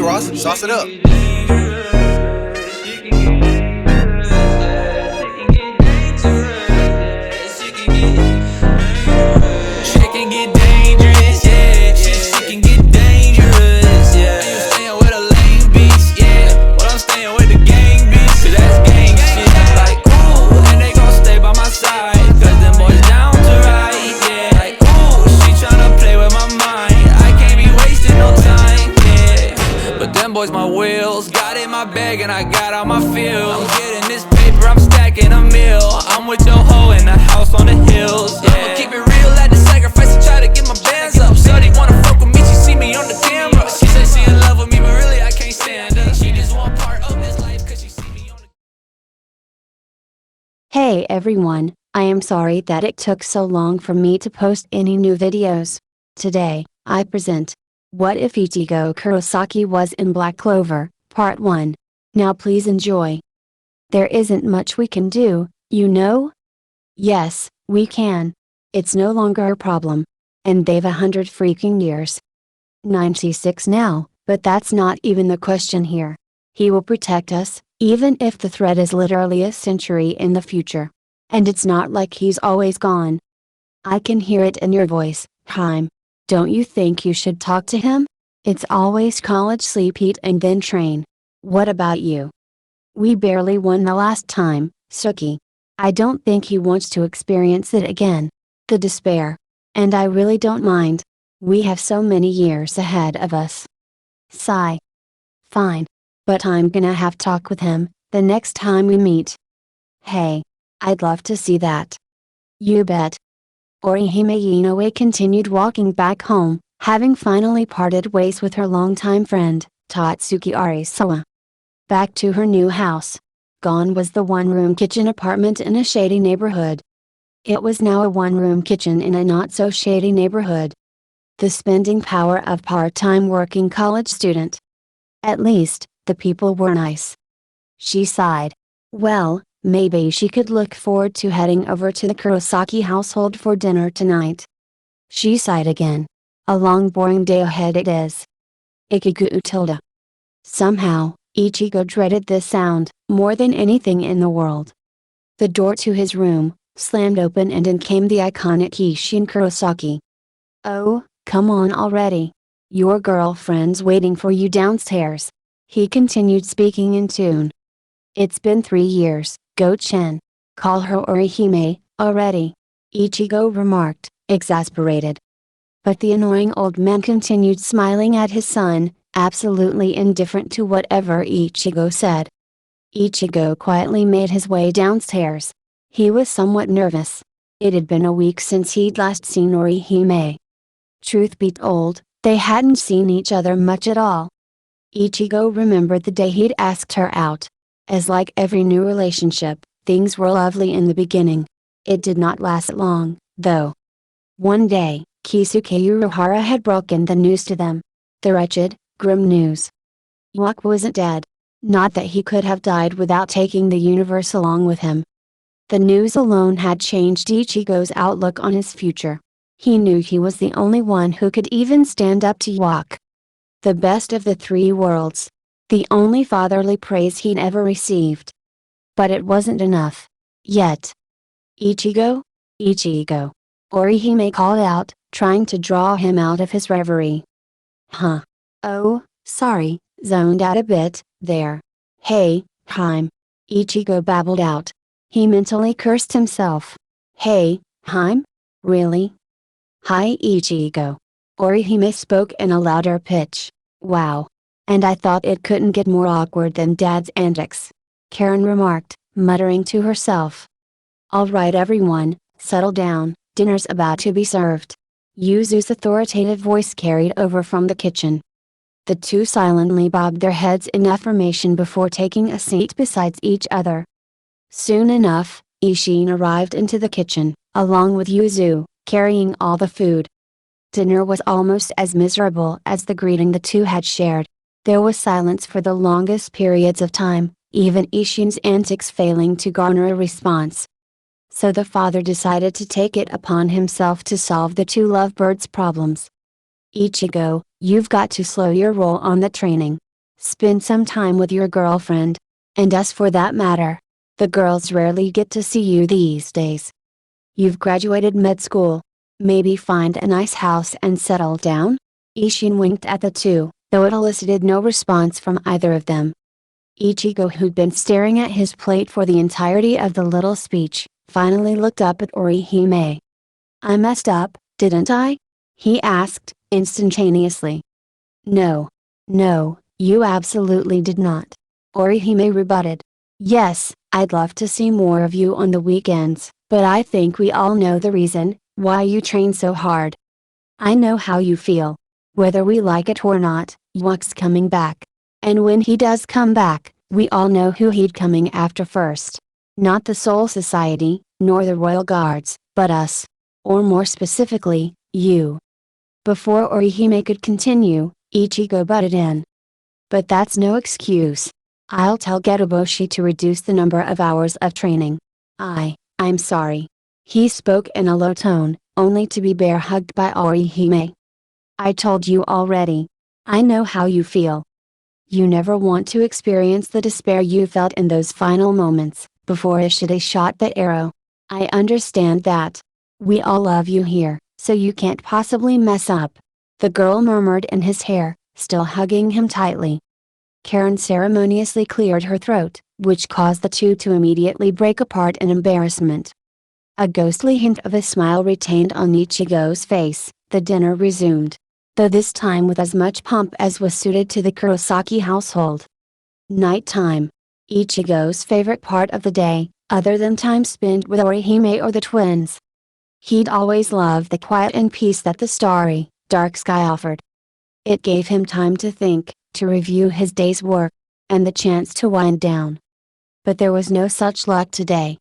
Hey Ross, sauce it up. Shit can get dangerous, yeah. Shit can get dangerous, yeah. You staying with a lame bitch, yeah. Well, I'm staying with the gang bitch, cause that's gang shit. Like, ooh, and they gon' stay by my side, cause them boys down to ride, yeah. Like, ooh, she tryna play with my mind, I can't be wasting no time, yeah. But them boys my wheels, got in my bag and I got out my field. I'm getting this paper, I'm stacking a meal. I'm with your hoe in the house on the hills, yeah. I'ma keep it real, at the sacrifice to try to get my bands up. Shorty wanna fuck with me, she see me on the camera. She said she in love with me, but really I can't stand her. She just want part of this life, cause she see me on the... Hey everyone, I am sorry that it took so long for me to post any new videos. Today, I present What If Ichigo Kurosaki Was in Black Clover, Part 1. Now please enjoy. There isn't much we can do, you know? Yes, we can. It's no longer a problem. And they've 100 freaking years. 96 now, but that's not even the question here. He will protect us, even if the threat is literally a century in the future. And it's not like he's always gone. I can hear it in your voice, Haim. Don't you think you should talk to him? It's always college, sleep, eat and then train. What about you? We barely won the last time, Suki. I don't think he wants to experience it again. The despair. And I really don't mind. We have so many years ahead of us. Sigh. Fine. But I'm gonna have talk with him, the next time we meet. Hey. I'd love to see that. You bet. Orihime Inoue continued walking back home, having finally parted ways with her longtime friend, Tatsuki Arisawa. Back to her new house. Gone was the one-room kitchen apartment in a shady neighborhood. It was now a one-room kitchen in a not-so-shady neighborhood. The spending power of part-time working college student. At least, the people were nice. She sighed. Well, maybe she could look forward to heading over to the Kurosaki household for dinner tonight. She sighed again. A long boring day ahead it is. Ikigu tilde. Somehow, Ichigo dreaded this sound, more than anything in the world. The door to his room slammed open and in came the iconic Isshin Kurosaki. Oh, come on already. Your girlfriend's waiting for you downstairs. He continued speaking in tune. It's been 3 years, Go-chen. Call her Orihime, already. Ichigo remarked, exasperated. But the annoying old man continued smiling at his son, absolutely indifferent to whatever Ichigo said. Ichigo quietly made his way downstairs. He was somewhat nervous. It had been a week since he'd last seen Orihime. Truth be told, they hadn't seen each other much at all. Ichigo remembered the day he'd asked her out. As like every new relationship, things were lovely in the beginning. It did not last long, though. One day, Kisuke Uruhara had broken the news to them. The wretched, grim news. Yuak wasn't dead. Not that he could have died without taking the universe along with him. The news alone had changed Ichigo's outlook on his future. He knew he was the only one who could even stand up to Yuak. The best of the 3 worlds. The only fatherly praise he'd ever received. But it wasn't enough. Yet. Ichigo? Ichigo. Orihime called out, trying to draw him out of his reverie. Huh. Oh, sorry, zoned out a bit, there. Hey, Haim. Ichigo babbled out. He mentally cursed himself. Hey, Haim? Really? Hi Ichigo. Orihime spoke in a louder pitch. Wow. And I thought it couldn't get more awkward than Dad's antics. Karen remarked, muttering to herself. Alright everyone, settle down, dinner's about to be served. Yuzu's authoritative voice carried over from the kitchen. The two silently bobbed their heads in affirmation before taking a seat beside each other. Soon enough, Isshin arrived into the kitchen, along with Yuzu, carrying all the food. Dinner was almost as miserable as the greeting the two had shared. There was silence for the longest periods of time, even Isshin's antics failing to garner a response. So the father decided to take it upon himself to solve the two lovebirds' problems. Ichigo, you've got to slow your roll on the training. Spend some time with your girlfriend. And us for that matter. The girls rarely get to see you these days. You've graduated med school. Maybe find a nice house and settle down? Ishin winked at the two, though it elicited no response from either of them. Ichigo, who'd been staring at his plate for the entirety of the little speech, finally looked up at Orihime. I messed up, didn't I? He asked, instantaneously. No. No, you absolutely did not. Orihime rebutted. Yes, I'd love to see more of you on the weekends, but I think we all know the reason why you train so hard. I know how you feel. Whether we like it or not, Yuck's coming back. And when he does come back, we all know who he'd coming after first. Not the Soul Society, nor the Royal Guards, but us. Or more specifically, you. Before Orihime could continue, Ichigo butted in. But that's no excuse. I'll tell Getoboshi to reduce the number of hours of training. I'm sorry. He spoke in a low tone, only to be bear-hugged by Orihime. I told you already. I know how you feel. You never want to experience the despair you felt in those final moments, before Ishide shot the arrow. I understand that. We all love you here, so you can't possibly mess up. The girl murmured in his hair, still hugging him tightly. Karen ceremoniously cleared her throat, which caused the two to immediately break apart in embarrassment. A ghostly hint of a smile retained on Ichigo's face, the dinner resumed. Though this time with as much pomp as was suited to the Kurosaki household. Nighttime. Ichigo's favorite part of the day, other than time spent with Orihime or the twins. He'd always loved the quiet and peace that the starry, dark sky offered. It gave him time to think, to review his day's work, and the chance to wind down. But there was no such luck today.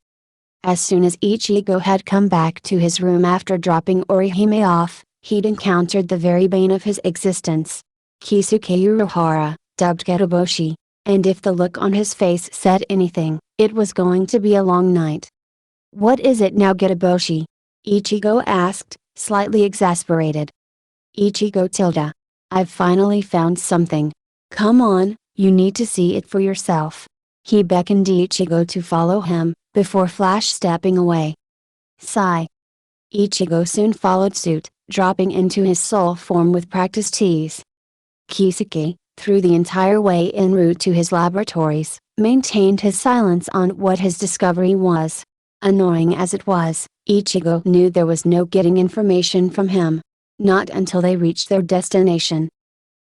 As soon as Ichigo had come back to his room after dropping Orihime off, he'd encountered the very bane of his existence. Kisuke Uruhara, dubbed Getoboshi, and if the look on his face said anything, it was going to be a long night. What is it now, Getoboshi? Ichigo asked, slightly exasperated. Ichigo tilde. I've finally found something. Come on, you need to see it for yourself. He beckoned Ichigo to follow him, before flash stepping away. Sigh. Ichigo soon followed suit, dropping into his soul form with practiced ease. Kisuke, through the entire way en route to his laboratories, maintained his silence on what his discovery was. Annoying as it was, Ichigo knew there was no getting information from him. Not until they reached their destination.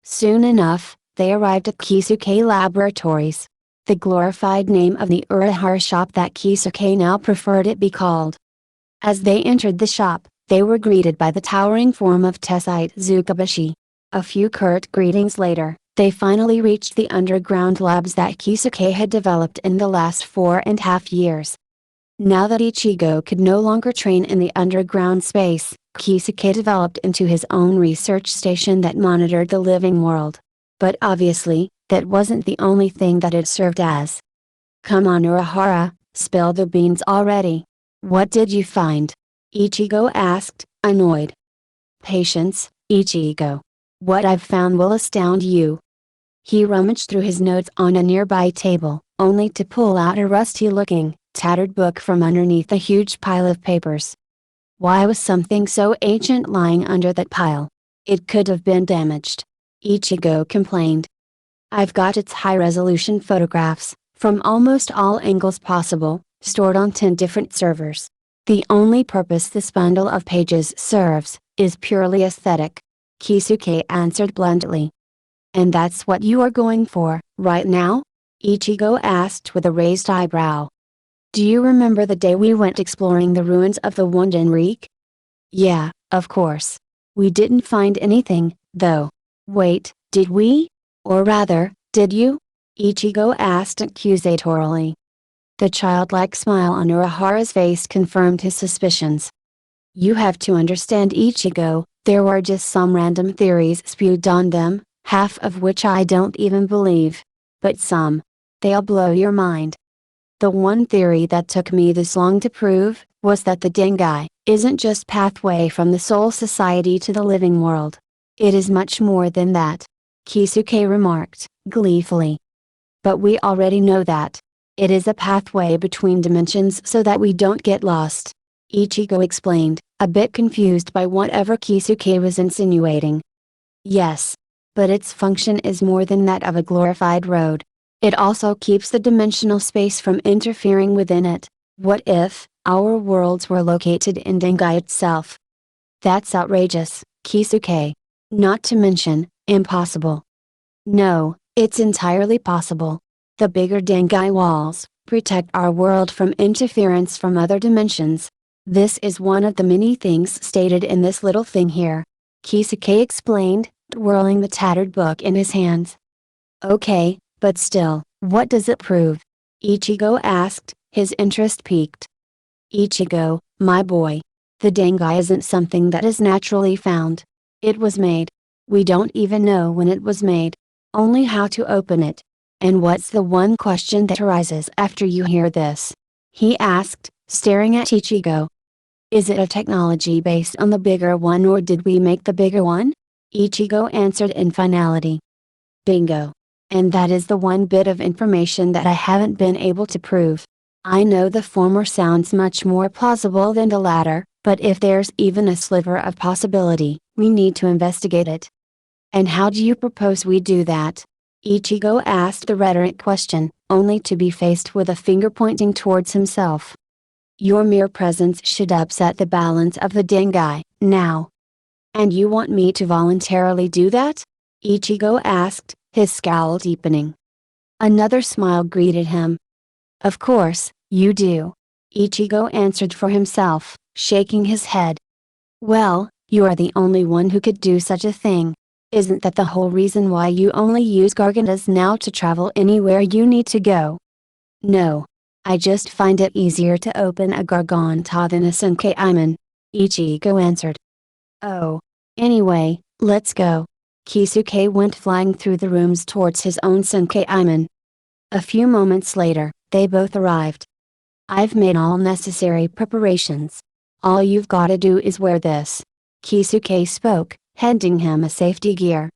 Soon enough, they arrived at Kisuke Laboratories. The glorified name of the Urahara shop that Kisuke now preferred it be called. As they entered the shop, they were greeted by the towering form of Tessite Tsukabashi. A few curt greetings later, they finally reached the underground labs that Kisuke had developed in the last 4.5 years. Now that Ichigo could no longer train in the underground space, Kisuke developed into his own research station that monitored the living world. But obviously, that wasn't the only thing that it served as. Come on, Urahara, spill the beans already. What did you find? Ichigo asked, annoyed. Patience, Ichigo. What I've found will astound you. He rummaged through his notes on a nearby table, only to pull out a rusty-looking, tattered book from underneath a huge pile of papers. Why was something so ancient lying under that pile? It could have been damaged. Ichigo complained. I've got its high-resolution photographs, from almost all angles possible, stored on 10 different servers. The only purpose this bundle of pages serves, is purely aesthetic. Kisuke answered bluntly. And that's what you are going for, right now? Ichigo asked with a raised eyebrow. Do you remember the day we went exploring the ruins of the Wunden Reek? Yeah, of course. We didn't find anything, though. Wait, did we? Or rather, did you? Ichigo asked accusatorily. The childlike smile on Urahara's face confirmed his suspicions. You have to understand, Ichigo, there were just some random theories spewed on them, half of which I don't even believe. But some. They'll blow your mind. The one theory that took me this long to prove, was that the Dengai, isn't just pathway from the Soul Society to the living world. It is much more than that. Kisuke remarked, gleefully. But we already know that. It is a pathway between dimensions so that we don't get lost. Ichigo explained, a bit confused by whatever Kisuke was insinuating. Yes. But its function is more than that of a glorified road. It also keeps the dimensional space from interfering within it. What if our worlds were located in Dengai itself? That's outrageous, Kisuke. Not to mention, impossible. No, it's entirely possible. The bigger Dengai walls protect our world from interference from other dimensions. This is one of the many things stated in this little thing here. Kisuke explained, twirling the tattered book in his hands. Okay, but still, what does it prove? Ichigo asked, his interest piqued. Ichigo, my boy. The Dengai isn't something that is naturally found. It was made. We don't even know when it was made. Only how to open it. And what's the one question that arises after you hear this? He asked, staring at Ichigo. Is it a technology based on the bigger one or did we make the bigger one? Ichigo answered in finality. Bingo. And that is the one bit of information that I haven't been able to prove. I know the former sounds much more plausible than the latter, but if there's even a sliver of possibility, we need to investigate it. And how do you propose we do that? Ichigo asked the rhetoric question, only to be faced with a finger pointing towards himself. Your mere presence should upset the balance of the Dengai, now. And you want me to voluntarily do that? Ichigo asked, his scowl deepening. Another smile greeted him. Of course, you do. Ichigo answered for himself, shaking his head. Well, you are the only one who could do such a thing. Isn't that the whole reason why you only use gargantas now to travel anywhere you need to go? No. I just find it easier to open a garganta than a senkaiman. Ichigo answered. Oh. Anyway, let's go. Kisuke went flying through the rooms towards his own senkaiman. A few moments later, they both arrived. I've made all necessary preparations. All you've gotta do is wear this. Kisuke spoke, handing him a safety gear.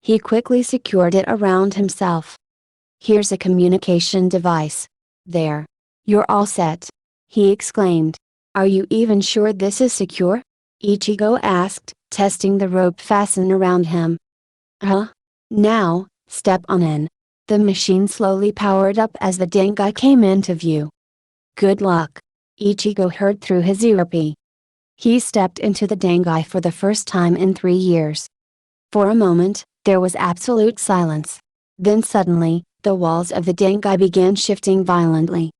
He quickly secured it around himself. Here's a communication device. There. You're all set. He exclaimed. Are you even sure this is secure? Ichigo asked, testing the rope fastened around him. Huh? Now, step on in. The machine slowly powered up as the Dengai came into view. Good luck. Ichigo heard through his earpiece. He stepped into the Dengai for the first time in 3 years. For a moment, there was absolute silence. Then suddenly, the walls of the Dengai began shifting violently.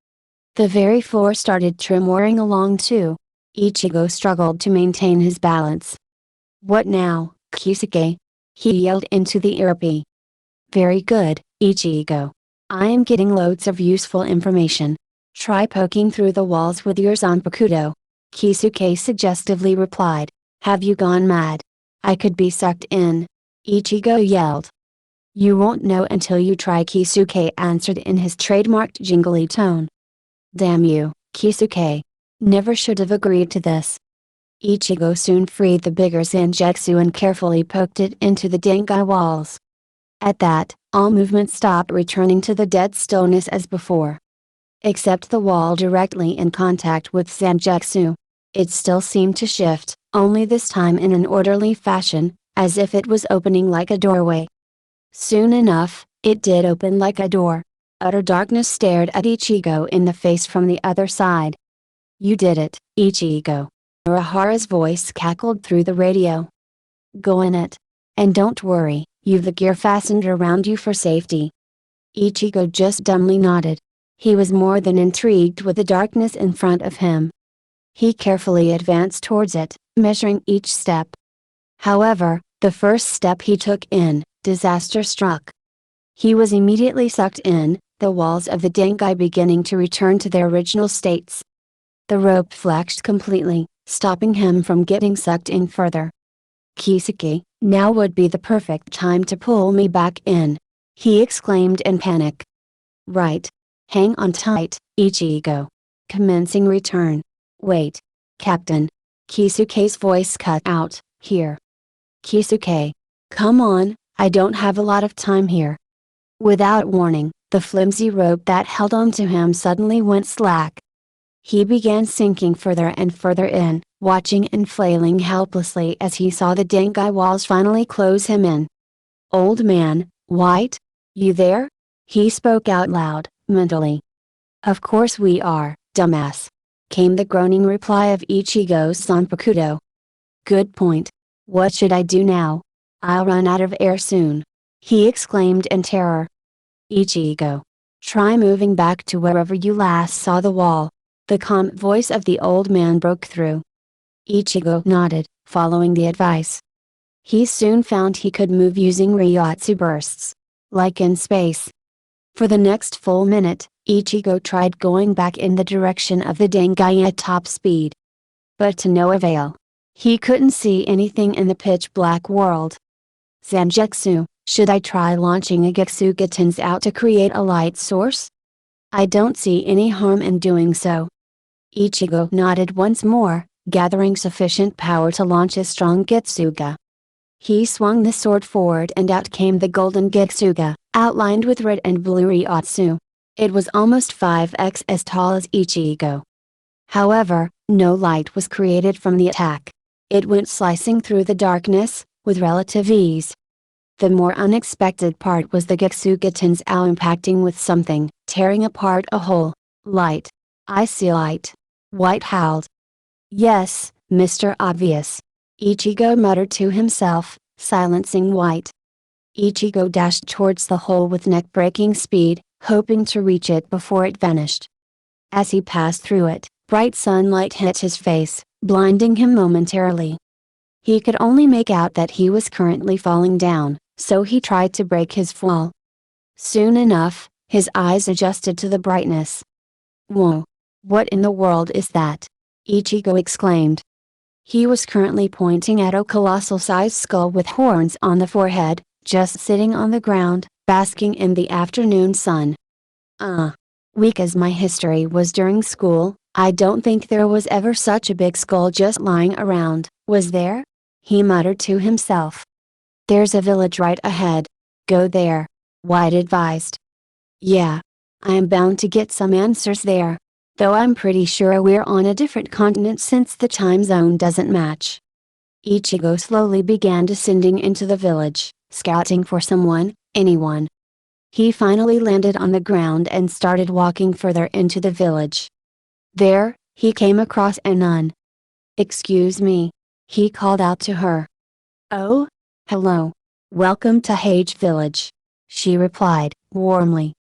The very floor started tremoring along too. Ichigo struggled to maintain his balance. What now, Kisuke? He yelled into the earpiece. Very good, Ichigo. I am getting loads of useful information. Try poking through the walls with your zanpakuto. Kisuke suggestively replied. Have you gone mad? I could be sucked in. Ichigo yelled. You won't know until you try, Kisuke answered in his trademarked jingly tone. Damn you, Kisuke. Never should have agreed to this. Ichigo soon freed the bigger zanjutsu and carefully poked it into the Dengai walls. At that, all movement stopped, returning to the dead stillness as before. Except the wall directly in contact with zanjutsu. It still seemed to shift, only this time in an orderly fashion, as if it was opening like a doorway. Soon enough, it did open like a door. Utter darkness stared at Ichigo in the face from the other side. You did it, Ichigo. Urahara's voice cackled through the radio. Go in it. And don't worry, you've the gear fastened around you for safety. Ichigo just dumbly nodded. He was more than intrigued with the darkness in front of him. He carefully advanced towards it, measuring each step. However, the first step he took in, disaster struck. He was immediately sucked in, the walls of the Dengai beginning to return to their original states. The rope flexed completely, stopping him from getting sucked in further. Kisuke, now would be the perfect time to pull me back in. He exclaimed in panic. Right. Hang on tight, Ichigo. Commencing return. Wait. Captain. Kisuke's voice cut out, here. Kisuke. Come on, I don't have a lot of time here. Without warning, the flimsy rope that held on to him suddenly went slack. He began sinking further and further in, watching and flailing helplessly as he saw the Dengai walls finally close him in. Old man, White? You there? He spoke out loud, mentally. Of course we are, dumbass. Came the groaning reply of Ichigo Sanpakuto. Good point. What should I do now? I'll run out of air soon. He exclaimed in terror. Ichigo. Try moving back to wherever you last saw the wall. The calm voice of the old man broke through. Ichigo nodded, following the advice. He soon found he could move using Ryotsu bursts. Like in space. For the next full minute, Ichigo tried going back in the direction of the Dengai at top speed. But to no avail. He couldn't see anything in the pitch black world. Zangetsu, should I try launching a Getsugatens out to create a light source? I don't see any harm in doing so. Ichigo nodded once more, gathering sufficient power to launch a strong Getsuga. He swung the sword forward and out came the golden Getsuga, outlined with red and blue Ryotsu. It was almost 5x as tall as Ichigo. However, no light was created from the attack. It went slicing through the darkness, with relative ease. The more unexpected part was the Getsugatens owl impacting with something, tearing apart a hole. Light. I see light. White howled. Yes, Mr. Obvious. Ichigo muttered to himself, silencing White. Ichigo dashed towards the hole with neck-breaking speed, hoping to reach it before it vanished. As he passed through it, bright sunlight hit his face, blinding him momentarily. He could only make out that he was currently falling down, so he tried to break his fall. Soon enough, his eyes adjusted to the brightness. Whoa! What in the world is that? Ichigo exclaimed. He was currently pointing at a colossal-sized skull with horns on the forehead, just sitting on the ground, basking in the afternoon sun. Weak as my history was during school, I don't think there was ever such a big skull just lying around, was there? He muttered to himself. There's a village right ahead. Go there, White advised. Yeah. I am bound to get some answers there. Though I'm pretty sure we're on a different continent since the time zone doesn't match. Ichigo slowly began descending into the village, scouting for someone, anyone. He finally landed on the ground and started walking further into the village. There, he came across a nun. Excuse me. He called out to her. Oh? Hello. Welcome to Hage Village. She replied, warmly.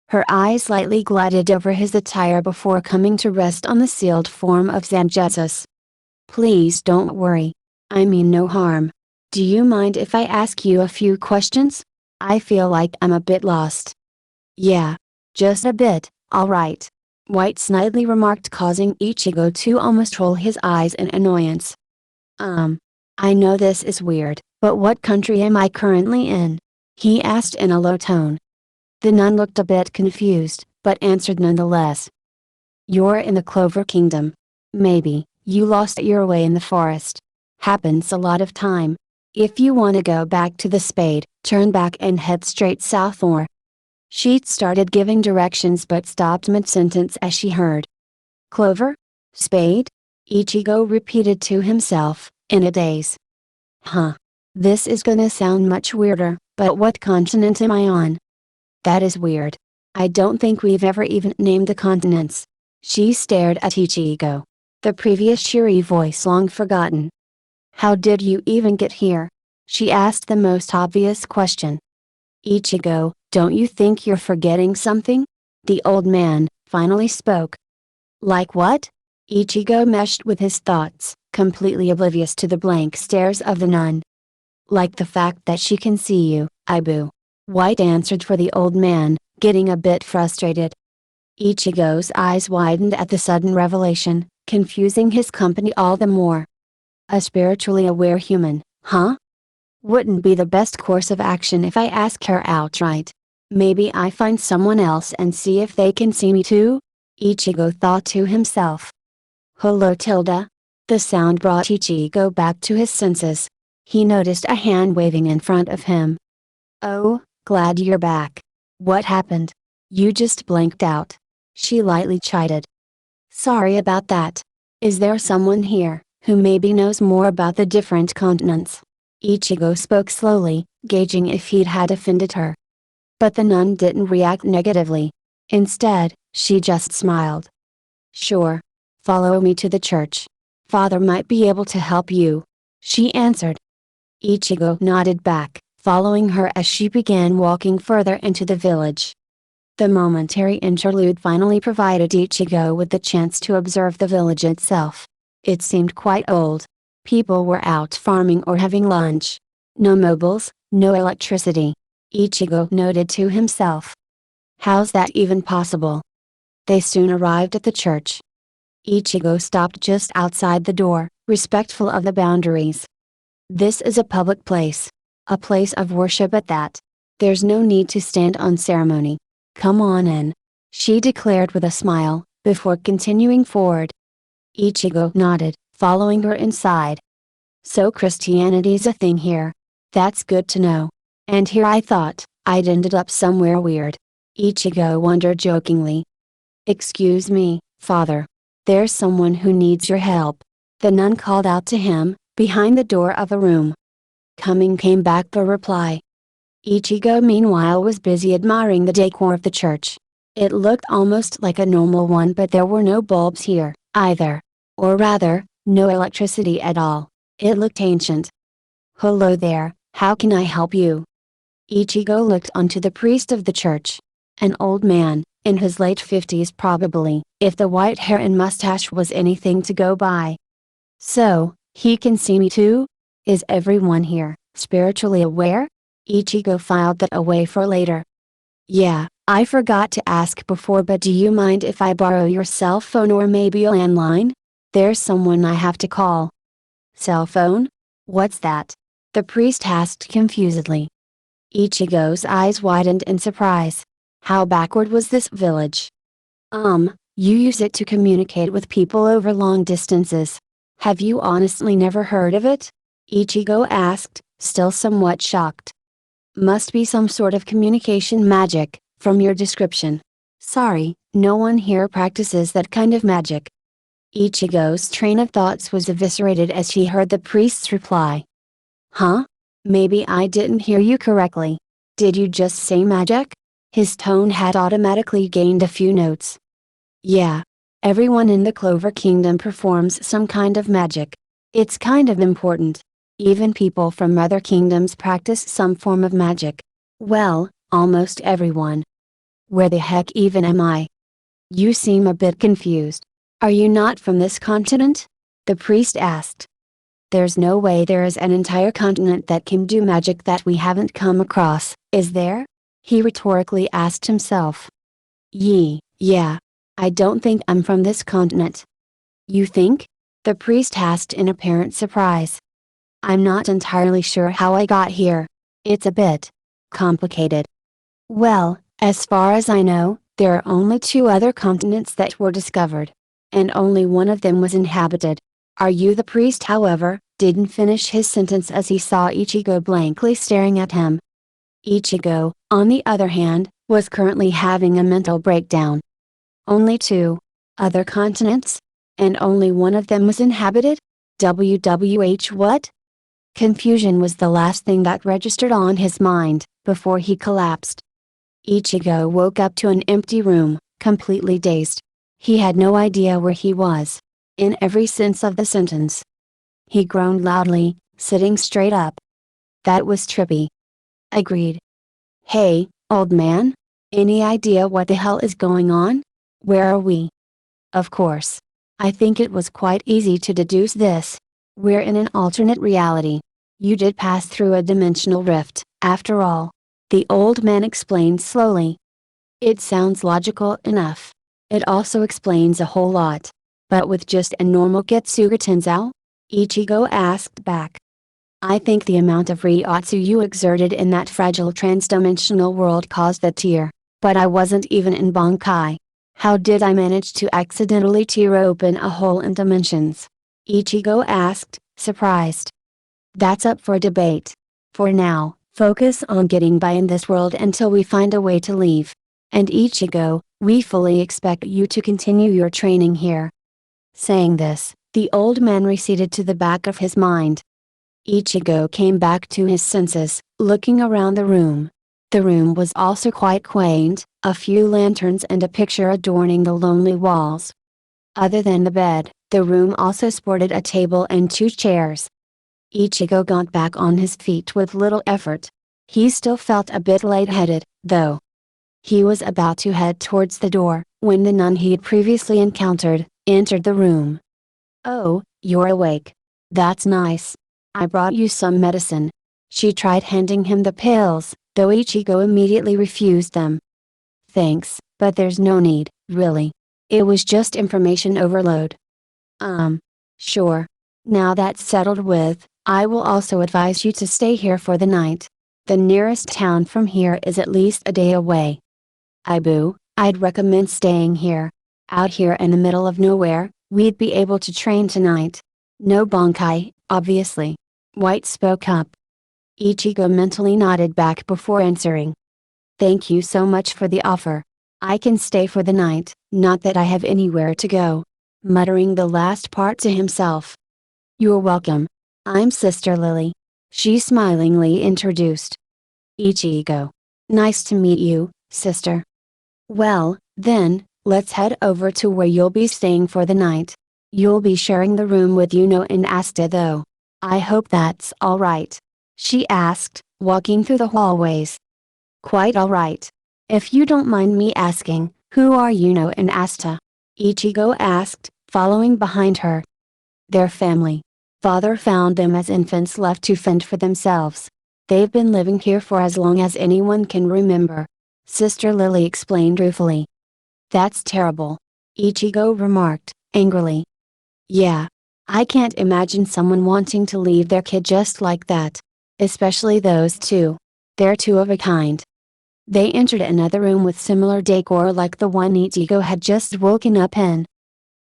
Her eyes lightly glided over his attire before coming to rest on the sealed form of Zangetsus. Please don't worry. I mean no harm. Do you mind if I ask you a few questions? I feel like I'm a bit lost. Yeah. Just a bit, alright. White snidely remarked, causing Ichigo to almost roll his eyes in annoyance. I know this is weird, but what country am I currently in? He asked in a low tone. The nun looked a bit confused, but answered nonetheless. You're in the Clover Kingdom. Maybe, you lost your way in the forest. Happens a lot of time. If you want to go back to the spade, turn back and head straight south or. She started giving directions but stopped mid-sentence as she heard. Clover? Spade? Ichigo repeated to himself, in a daze. Huh. This is gonna sound much weirder, but what continent am I on? That is weird. I don't think we've ever even named the continents. She stared at Ichigo. The previous cheery voice long forgotten. How did you even get here? She asked the most obvious question. Ichigo, don't you think you're forgetting something? The old man finally spoke. Like what? Ichigo meshed with his thoughts, completely oblivious to the blank stares of the nun. Like the fact that she can see you, Ibu. White answered for the old man, getting a bit frustrated. Ichigo's eyes widened at the sudden revelation, confusing his company all the more. A spiritually aware human, huh? Wouldn't be the best course of action if I ask her outright. Maybe I find someone else and see if they can see me too? Ichigo thought to himself. Hello Tilda. The sound brought Ichigo back to his senses. He noticed a hand waving in front of him. Oh, glad you're back. What happened? You just blanked out. She lightly chided. Sorry about that. Is there someone here, who maybe knows more about the different continents? Ichigo spoke slowly, gauging if he'd had offended her. But the nun didn't react negatively. Instead, she just smiled. Sure. Follow me to the church. Father might be able to help you. She answered. Ichigo nodded back, following her as she began walking further into the village. The momentary interlude finally provided Ichigo with the chance to observe the village itself. It seemed quite old. People were out farming or having lunch. No mobiles, no electricity. Ichigo noted to himself. How's that even possible? They soon arrived at the church. Ichigo stopped just outside the door, respectful of the boundaries. This is a public place. A place of worship at that. There's no need to stand on ceremony. Come on in. She declared with a smile, before continuing forward. Ichigo nodded, following her inside. So Christianity's a thing here. That's good to know. And here I thought, I'd ended up somewhere weird. Ichigo wondered jokingly. Excuse me, father. There's someone who needs your help. The nun called out to him, behind the door of a room. Coming came back the reply. Ichigo meanwhile was busy admiring the decor of the church. It looked almost like a normal one, but there were no bulbs here, either. Or rather, no electricity at all. It looked ancient. Hello there, how can I help you? Ichigo looked onto the priest of the church. An old man, in his late 50s probably, if the white hair and mustache was anything to go by. So, he can see me too? Is everyone here spiritually aware? Ichigo filed that away for later. Yeah, I forgot to ask before, but do you mind if I borrow your cell phone or maybe a landline? There's someone I have to call. Cell phone? What's that? The priest asked confusedly. Ichigo's eyes widened in surprise. How backward was this village? You use it to communicate with people over long distances. Have you honestly never heard of it? Ichigo asked, still somewhat shocked. Must be some sort of communication magic, from your description. Sorry, no one here practices that kind of magic. Ichigo's train of thoughts was eviscerated as he heard the priest's reply. Huh? Maybe I didn't hear you correctly. Did you just say magic? His tone had automatically gained a few notes. Yeah. Everyone in the Clover Kingdom performs some kind of magic. It's kind of important. Even people from other kingdoms practice some form of magic. Well, almost everyone. Where the heck even am I? You seem a bit confused. Are you not from this continent? The priest asked. There's no way there is an entire continent that can do magic that we haven't come across, is there? He rhetorically asked himself. Yeah. I don't think I'm from this continent. You think? The priest asked in apparent surprise. I'm not entirely sure how I got here. It's a bit complicated. Well, as far as I know, there are only 2 other continents that were discovered. And only one of them was inhabited. Are you the priest, however, didn't finish his sentence as he saw Ichigo blankly staring at him. Ichigo, on the other hand, was currently having a mental breakdown. Only 2 other continents? And only one of them was inhabited? WWH what? Confusion was the last thing that registered on his mind, before he collapsed. Ichigo woke up to an empty room, completely dazed. He had no idea where he was. In every sense of the sentence. He groaned loudly, sitting straight up. That was trippy. Agreed. Hey, old man? Any idea what the hell is going on? Where are we? Of course. I think it was quite easy to deduce this. We're in an alternate reality. You did pass through a dimensional rift, after all. The old man explained slowly. It sounds logical enough. It also explains a whole lot. But with just a normal Getsuga Tensou? Ichigo asked back. I think the amount of Ryotsu you exerted in that fragile transdimensional world caused the tear. But I wasn't even in Bankai. How did I manage to accidentally tear open a hole in dimensions? Ichigo asked, surprised. That's up for debate. For now, Focus on getting by in this world until we find a way to leave. And Ichigo, we fully expect you to continue your training here." Saying this, the old man receded to the back of his mind. Ichigo came back to his senses, looking around the room. The room was also quite quaint, a few lanterns and a picture adorning the lonely walls. Other than the bed, the room also sported a table and 2 chairs. Ichigo got back on his feet with little effort. He still felt a bit lightheaded, though. He was about to head towards the door, when the nun he'd previously encountered, entered the room. "Oh, you're awake. That's nice. I brought you some medicine." She tried handing him the pills, though Ichigo immediately refused them. "Thanks, but there's no need, really. It was just information overload." Sure. Now that's settled with, I will also advise you to stay here for the night. The nearest town from here is at least a day away." I'd recommend staying here. Out here in the middle of nowhere, we'd be able to train tonight. No Bankai, obviously." White spoke up. Ichigo mentally nodded back before answering. "Thank you so much for the offer. I can stay for the night, not that I have anywhere to go." Muttering the last part to himself. "You're welcome. I'm Sister Lily." She smilingly introduced. Ichigo. "Nice to meet you, sister." "Well, then, let's head over to where you'll be staying for the night. You'll be sharing the room with Yuno and Asta though. I hope that's alright?" she asked, walking through the hallways. "Quite alright. If you don't mind me asking, who are Yuno and Asta?" Ichigo asked, following behind her. "Their family. Father found them as infants left to fend for themselves. They've been living here for as long as anyone can remember," Sister Lily explained ruefully. "That's terrible," Ichigo remarked, angrily. "Yeah. I can't imagine someone wanting to leave their kid just like that. Especially those two. They're two of a kind." They entered another room with similar decor like the one Ichigo had just woken up in.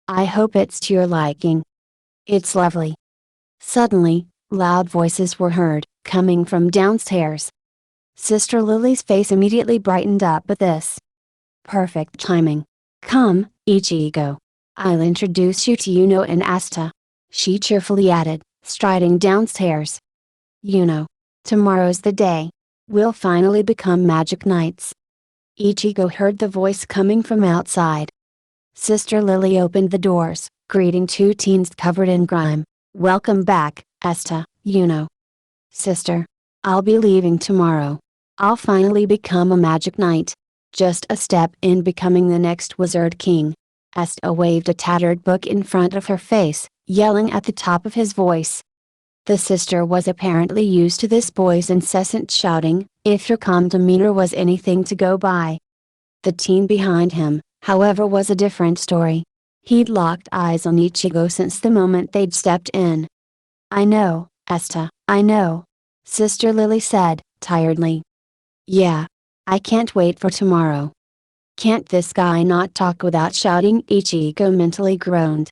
"I hope it's to your liking." "It's lovely." Suddenly, loud voices were heard, coming from downstairs. Sister Lily's face immediately brightened up at this. Perfect timing. "Come, Ichigo. I'll introduce you to Yuno and Asta," she cheerfully added, striding downstairs. "Yuno. Tomorrow's the day. We'll finally become magic knights." Ichigo heard the voice coming from outside. Sister Lily opened the doors, greeting 2 teens covered in grime. "Welcome back, Asta, Yuno." "Sister. I'll be leaving tomorrow. I'll finally become a magic knight. Just a step in becoming the next wizard king." Asta waved a tattered book in front of her face, yelling at the top of his voice. The sister was apparently used to this boy's incessant shouting, if her calm demeanor was anything to go by. The teen behind him, however, was a different story. He'd locked eyes on Ichigo since the moment they'd stepped in. "I know, Asta, I know," Sister Lily said, tiredly. "Yeah. I can't wait for tomorrow." "Can't this guy not talk without shouting?" Ichigo mentally groaned.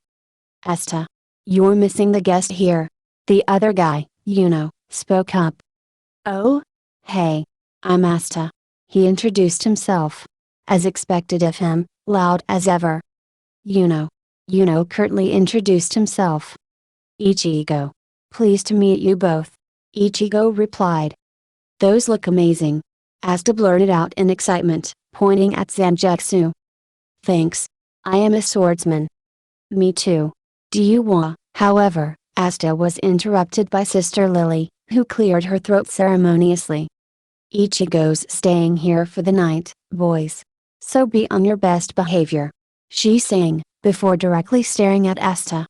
"Asta. You're missing the guest here." The other guy, Yuno, spoke up. "Oh? Hey. I'm Asta." He introduced himself. As expected of him, loud as ever. "Yuno." Yuno curtly introduced himself. "Ichigo. Pleased to meet you both," Ichigo replied. "Those look amazing," Asta blurted out in excitement, pointing at Zangetsu. "Thanks. I am a swordsman." "Me too. Do you want?" However, Asta was interrupted by Sister Lily, who cleared her throat ceremoniously. "Ichigo's staying here for the night, boys. So be on your best behavior," she sang, before directly staring at Asta,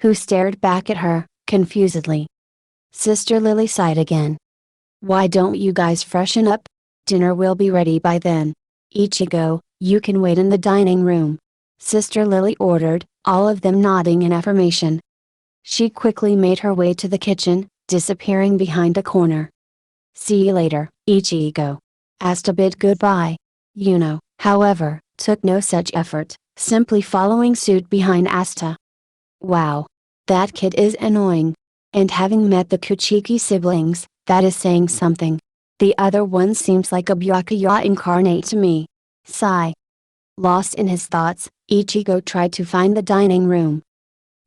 who stared back at her, confusedly. Sister Lily sighed again. "Why don't you guys freshen up? Dinner will be ready by then. Ichigo, you can wait in the dining room," Sister Lily ordered, all of them nodding in affirmation. She quickly made her way to the kitchen, disappearing behind a corner. "See you later, Ichigo." Asta bid goodbye. Yuno, however, took no such effort, simply following suit behind Asta. Wow. That kid is annoying. And having met the Kuchiki siblings, that is saying something. The other one seems like a Byakuya incarnate to me. Sigh. Lost in his thoughts, Ichigo tried to find the dining room.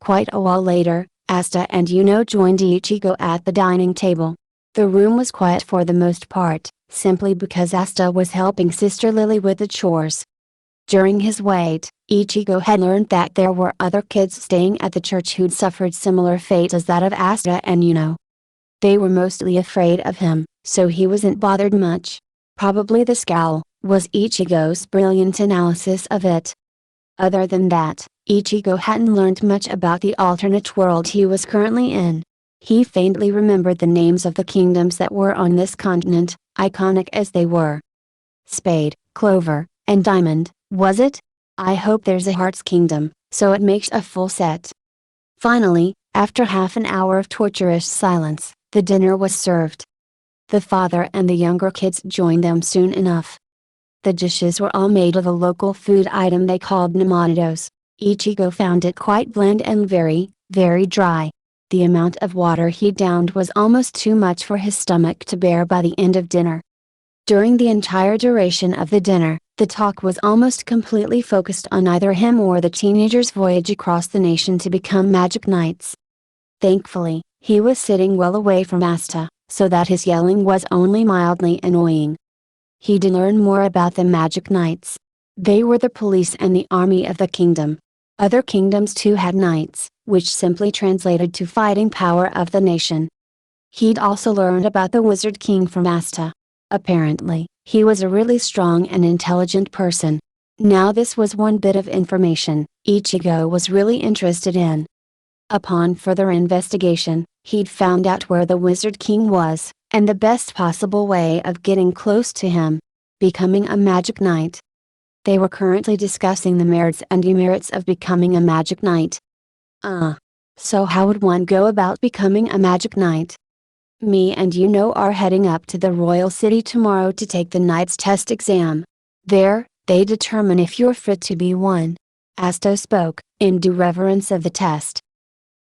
Quite a while later, Asta and Yuno joined Ichigo at the dining table. The room was quiet for the most part, simply because Asta was helping Sister Lily with the chores. During his wait, Ichigo had learned that there were other kids staying at the church who'd suffered similar fate as that of Asta and Yuno. They were mostly afraid of him, so he wasn't bothered much. Probably the scowl was Ichigo's brilliant analysis of it. Other than that, Ichigo hadn't learned much about the alternate world he was currently in. He faintly remembered the names of the kingdoms that were on this continent, iconic as they were. Spade, Clover, and Diamond, was it? I hope there's a Heart's Kingdom, so it makes a full set. Finally, after half an hour of torturous silence, the dinner was served. The father and the younger kids joined them soon enough. The dishes were all made of a local food item they called namados. Ichigo found it quite bland and very, very dry. The amount of water he downed was almost too much for his stomach to bear by the end of dinner. During the entire duration of the dinner, the talk was almost completely focused on either him or the teenager's voyage across the nation to become magic knights. Thankfully, he was sitting well away from Asta, so that his yelling was only mildly annoying. He'd learn more about the magic knights. They were the police and the army of the kingdom. Other kingdoms too had knights, which simply translated to fighting power of the nation. He'd also learned about the Wizard King from Asta. Apparently, he was a really strong and intelligent person. Now this was one bit of information Ichigo was really interested in. Upon further investigation, he'd found out where the Wizard King was, and the best possible way of getting close to him: becoming a magic knight. They were currently discussing the merits and demerits of becoming a magic knight. So how would one go about becoming a magic knight? Me and Yuno are heading up to the royal city tomorrow to take the knight's test exam. There, they determine if you're fit to be one. Asta spoke, in due reverence of the test.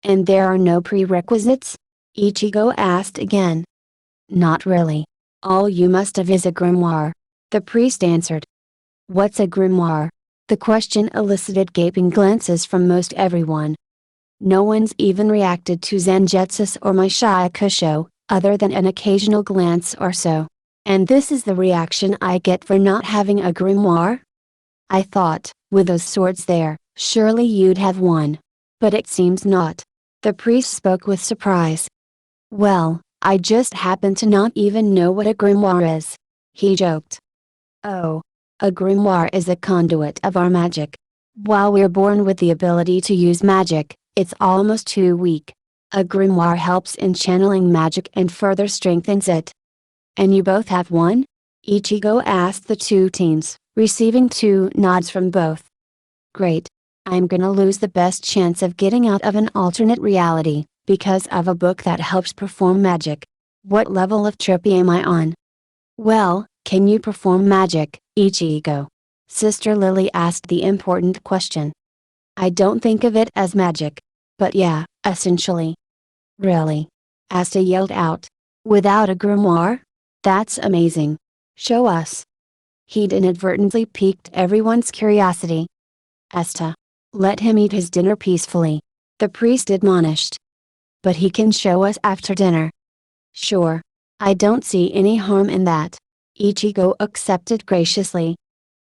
And there are no prerequisites? Ichigo asked again. Not really. All you must have is a grimoire. The priest answered. What's a grimoire? The question elicited gaping glances from most everyone. No one's even reacted to Zangetsus or my Shakusho, other than an occasional glance or so. And this is the reaction I get for not having a grimoire? I thought, with those swords there, surely you'd have one. But it seems not. The priest spoke with surprise. Well, I just happen to not even know what a grimoire is. He joked. Oh. A grimoire is a conduit of our magic. While we're born with the ability to use magic, it's almost too weak. A grimoire helps in channeling magic and further strengthens it. And you both have one? Ichigo asked the two teens, receiving two nods from both. Great. I'm gonna lose the best chance of getting out of an alternate reality, because of a book that helps perform magic. What level of trippy am I on? Well, can you perform magic, Ichigo? Sister Lily asked the important question. I don't think of it as magic. But yeah, essentially. Really? Asta yelled out. Without a grimoire? That's amazing. Show us. He'd inadvertently piqued everyone's curiosity. Asta. Let him eat his dinner peacefully. The priest admonished. But he can show us after dinner. Sure. I don't see any harm in that. Ichigo accepted graciously.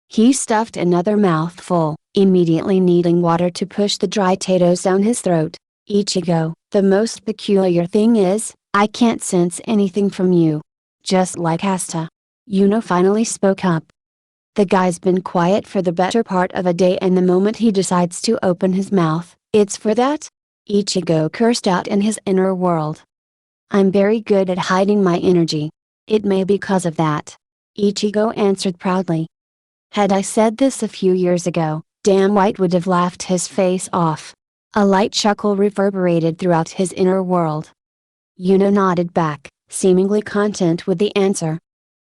He stuffed another mouthful, immediately needing water to push the dry potatoes down his throat. Ichigo, the most peculiar thing is, I can't sense anything from you. Just like Asta. Yuno finally spoke up. The guy's been quiet for the better part of a day, and the moment he decides to open his mouth, it's for that? Ichigo cursed out in his inner world. I'm very good at hiding my energy. It may be because of that. Ichigo answered proudly. Had I said this a few years ago, Dan White would have laughed his face off. A light chuckle reverberated throughout his inner world. Yuno nodded back, seemingly content with the answer.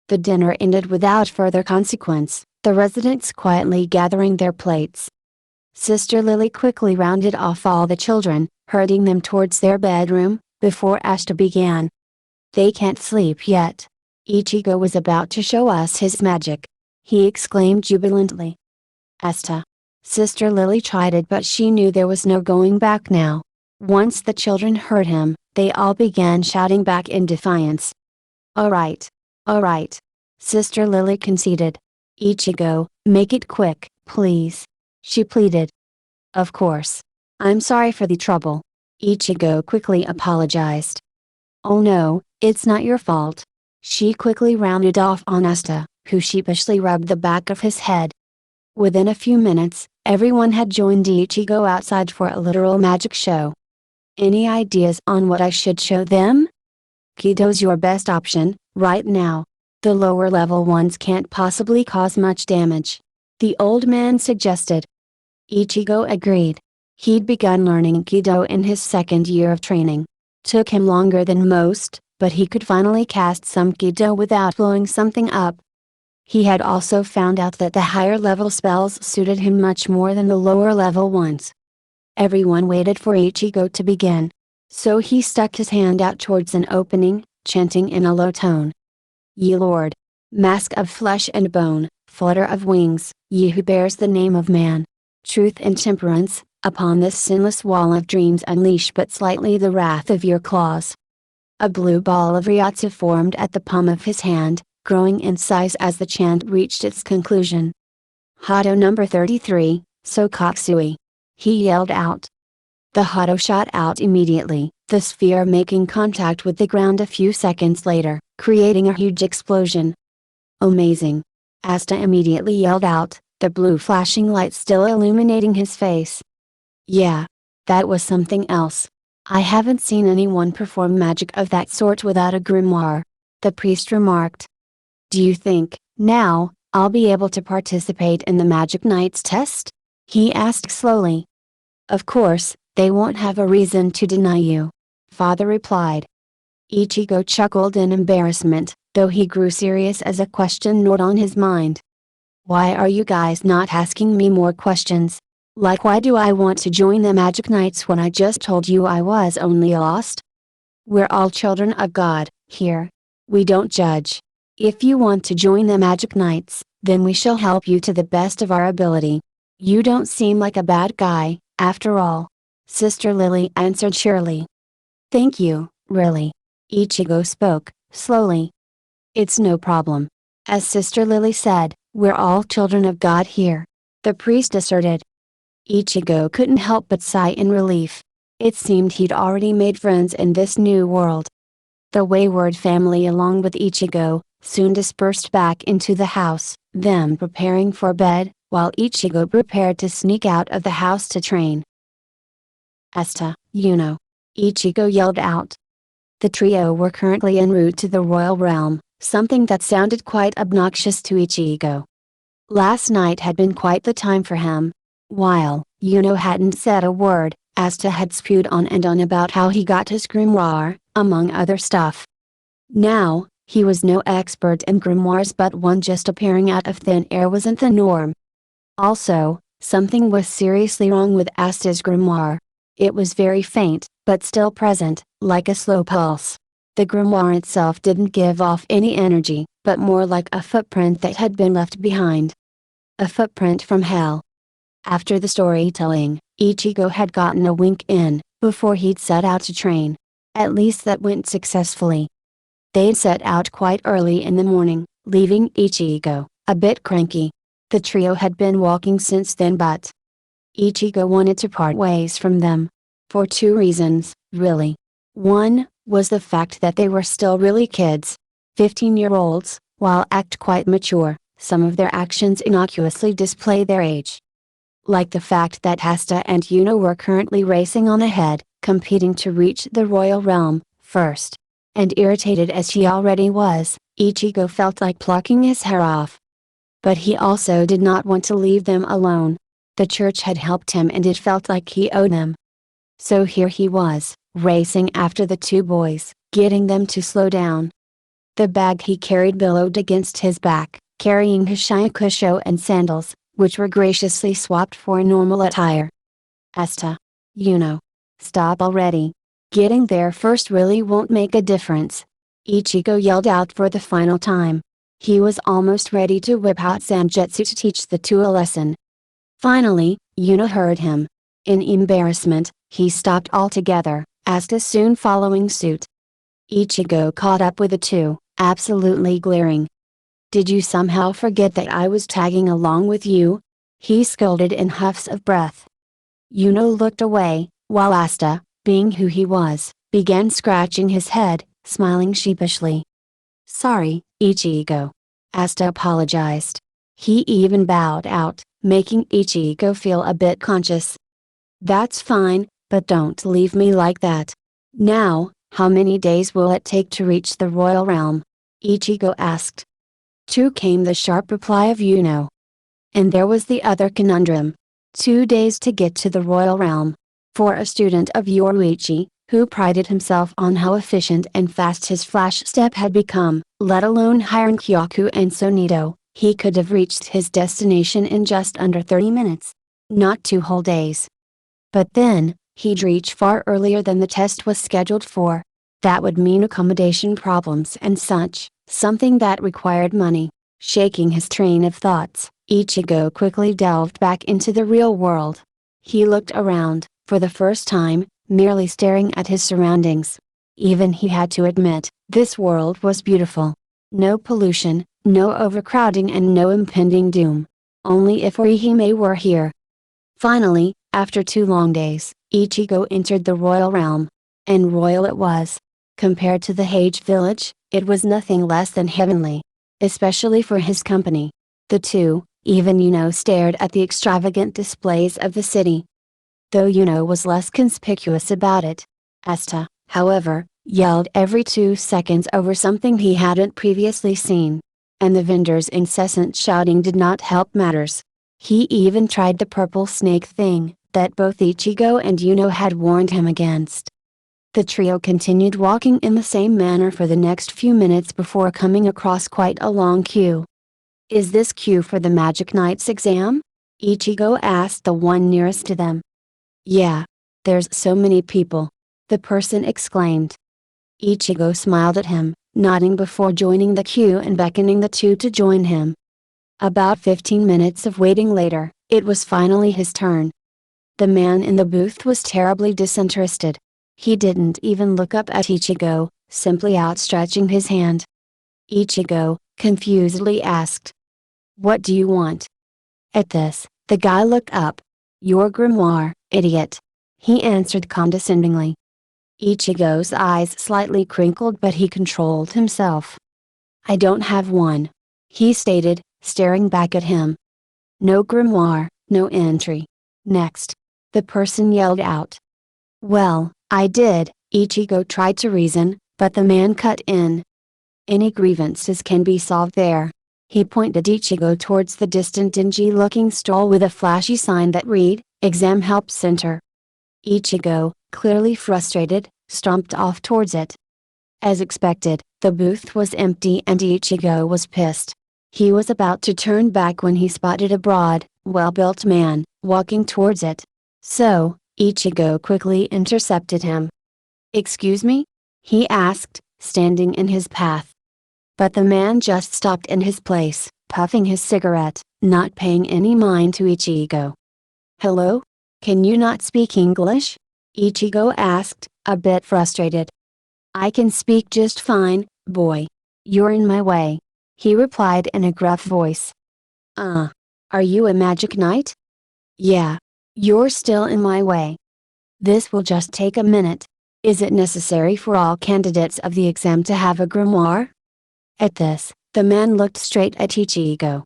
The dinner ended without further consequence, the residents quietly gathering their plates. Sister Lily quickly rounded off all the children, herding them towards their bedroom, before Asta began. They can't sleep yet. Ichigo was about to show us his magic. He exclaimed jubilantly. Asta. Sister Lily chided, but she knew there was no going back now. Once the children heard him, they all began shouting back in defiance. Alright. Alright. Sister Lily conceded. Ichigo, make it quick, please. She pleaded. Of course. I'm sorry for the trouble. Ichigo quickly apologized. Oh no, it's not your fault. She quickly rounded off on Asta, who sheepishly rubbed the back of his head. Within a few minutes, everyone had joined Ichigo outside for a literal magic show. Any ideas on what I should show them? Kido's your best option, right now. The lower level ones can't possibly cause much damage. The old man suggested. Ichigo agreed. He'd begun learning Kido in his second year of training. Took him longer than most, but he could finally cast some Kido without blowing something up. He had also found out that the higher level spells suited him much more than the lower level ones. Everyone waited for Ichigo to begin. So he stuck his hand out towards an opening, chanting in a low tone. Ye Lord! Mask of flesh and bone, flutter of wings, ye who bears the name of man. Truth and temperance, upon this sinless wall of dreams unleash but slightly the wrath of your claws. A blue ball of Ryotsu formed at the palm of his hand, growing in size as the chant reached its conclusion. Hado number 33, Sokatsui. He yelled out. The Hado shot out immediately, the sphere making contact with the ground a few seconds later, creating a huge explosion. Amazing! Asta immediately yelled out, the blue flashing light still illuminating his face. Yeah. That was something else. I haven't seen anyone perform magic of that sort without a grimoire. The priest remarked. Do you think, now, I'll be able to participate in the Magic Knights test? He asked slowly. Of course, they won't have a reason to deny you. Father replied. Ichigo chuckled in embarrassment, though he grew serious as a question gnawed on his mind. Why are you guys not asking me more questions? Like, why do I want to join the Magic Knights when I just told you I was only lost? We're all children of God, here. We don't judge. If you want to join the Magic Knights, then we shall help you to the best of our ability. You don't seem like a bad guy, after all. Sister Lily answered cheerily. Thank you, really. Ichigo spoke, slowly. It's no problem. As Sister Lily said, we're all children of God here. The priest asserted. Ichigo couldn't help but sigh in relief. It seemed he'd already made friends in this new world. The wayward family along with Ichigo, soon dispersed back into the house, them preparing for bed, while Ichigo prepared to sneak out of the house to train. Asta, Ichigo yelled out. The trio were currently en route to the royal realm, something that sounded quite obnoxious to Ichigo. Last night had been quite the time for him. While Yuno hadn't said a word, Asta had spewed on and on about how he got his grimoire, among other stuff. Now, he was no expert in grimoires, but one just appearing out of thin air wasn't the norm. Also, something was seriously wrong with Asta's grimoire. It was very faint, but still present, like a slow pulse. The grimoire itself didn't give off any energy, but more like a footprint that had been left behind. A footprint from hell. After the storytelling, Ichigo had gotten a wink in, before he'd set out to train. At least that went successfully. They'd set out quite early in the morning, leaving Ichigo, a bit cranky. The trio had been walking since then, but Ichigo wanted to part ways from them. For two reasons, really. One, was the fact that they were still really kids. 15-year-olds, while act quite mature, some of their actions innocuously display their age. Like the fact that Asta and Yuno were currently racing on ahead, competing to reach the royal realm, first. And irritated as he already was, Ichigo felt like plucking his hair off. But he also did not want to leave them alone. The church had helped him and it felt like he owed them. So here he was, racing after the two boys, getting them to slow down. The bag he carried billowed against his back, carrying his shakusho and sandals, which were graciously swapped for normal attire. Asta. Yuno. Stop already. Getting there first really won't make a difference. Ichigo yelled out for the final time. He was almost ready to whip out Zangetsu to teach the two a lesson. Finally, Yuno heard him. In embarrassment, he stopped altogether, Asta soon following suit. Ichigo caught up with the two, absolutely glaring. "Did you somehow forget that I was tagging along with you?" he scolded in huffs of breath. Yuno looked away, while Asta, being who he was, began scratching his head, smiling sheepishly. "Sorry, Ichigo." Asta apologized. He even bowed out, making Ichigo feel a bit conscious. "That's fine, but don't leave me like that. Now, how many days will it take to reach the royal realm?" Ichigo asked. "2," came the sharp reply of Yuno. And there was the other conundrum. 2 days to get to the royal realm. For a student of Yoruichi, who prided himself on how efficient and fast his flash step had become, let alone hiring Kyoku and Sonito, he could have reached his destination in just under 30 minutes. Not 2 whole days. But then, he'd reach far earlier than the test was scheduled for. That would mean accommodation problems and such, something that required money. Shaking his train of thoughts, Ichigo quickly delved back into the real world. He looked around, for the first time, merely staring at his surroundings. Even he had to admit, this world was beautiful. No pollution, no overcrowding and no impending doom. Only if Orihime were here. Finally, after 2 long days, Ichigo entered the royal realm. And royal it was. Compared to the Hage village, it was nothing less than heavenly. Especially for his company. The two, even Yuno, stared at the extravagant displays of the city. Though Yuno was less conspicuous about it. Asta, however, yelled every 2 seconds over something he hadn't previously seen. And the vendor's incessant shouting did not help matters. He even tried the purple snake thing, that both Ichigo and Yuno had warned him against. The trio continued walking in the same manner for the next few minutes before coming across quite a long queue. "Is this queue for the Magic Knight's exam?" Ichigo asked the one nearest to them. "Yeah. There's so many people," the person exclaimed. Ichigo smiled at him, nodding before joining the queue and beckoning the two to join him. About 15 minutes of waiting later, it was finally his turn. The man in the booth was terribly disinterested. He didn't even look up at Ichigo, simply outstretching his hand. Ichigo, confusedly asked, "What do you want?" At this, the guy looked up. "Your grimoire, idiot," he answered condescendingly. Ichigo's eyes slightly crinkled, but he controlled himself. "I don't have one," he stated, staring back at him. "No grimoire, no entry. Next," the person yelled out. "Well, I did," Ichigo tried to reason, but the man cut in. "Any grievances can be solved there." He pointed Ichigo towards the distant dingy-looking stall with a flashy sign that read, "Exam Help Center." Ichigo, clearly frustrated, stomped off towards it. As expected, the booth was empty and Ichigo was pissed. He was about to turn back when he spotted a broad, well-built man, walking towards it. So, Ichigo quickly intercepted him. "Excuse me?" he asked, standing in his path. But the man just stopped in his place, puffing his cigarette, not paying any mind to Ichigo. "Hello? Can you not speak English?" Ichigo asked, a bit frustrated. "I can speak just fine, boy. You're in my way," he replied in a gruff voice. Are you a magic knight?" "Yeah. You're still in my way. This will just take a minute. Is it necessary for all candidates of the exam to have a grimoire?" At this, the man looked straight at Ichigo.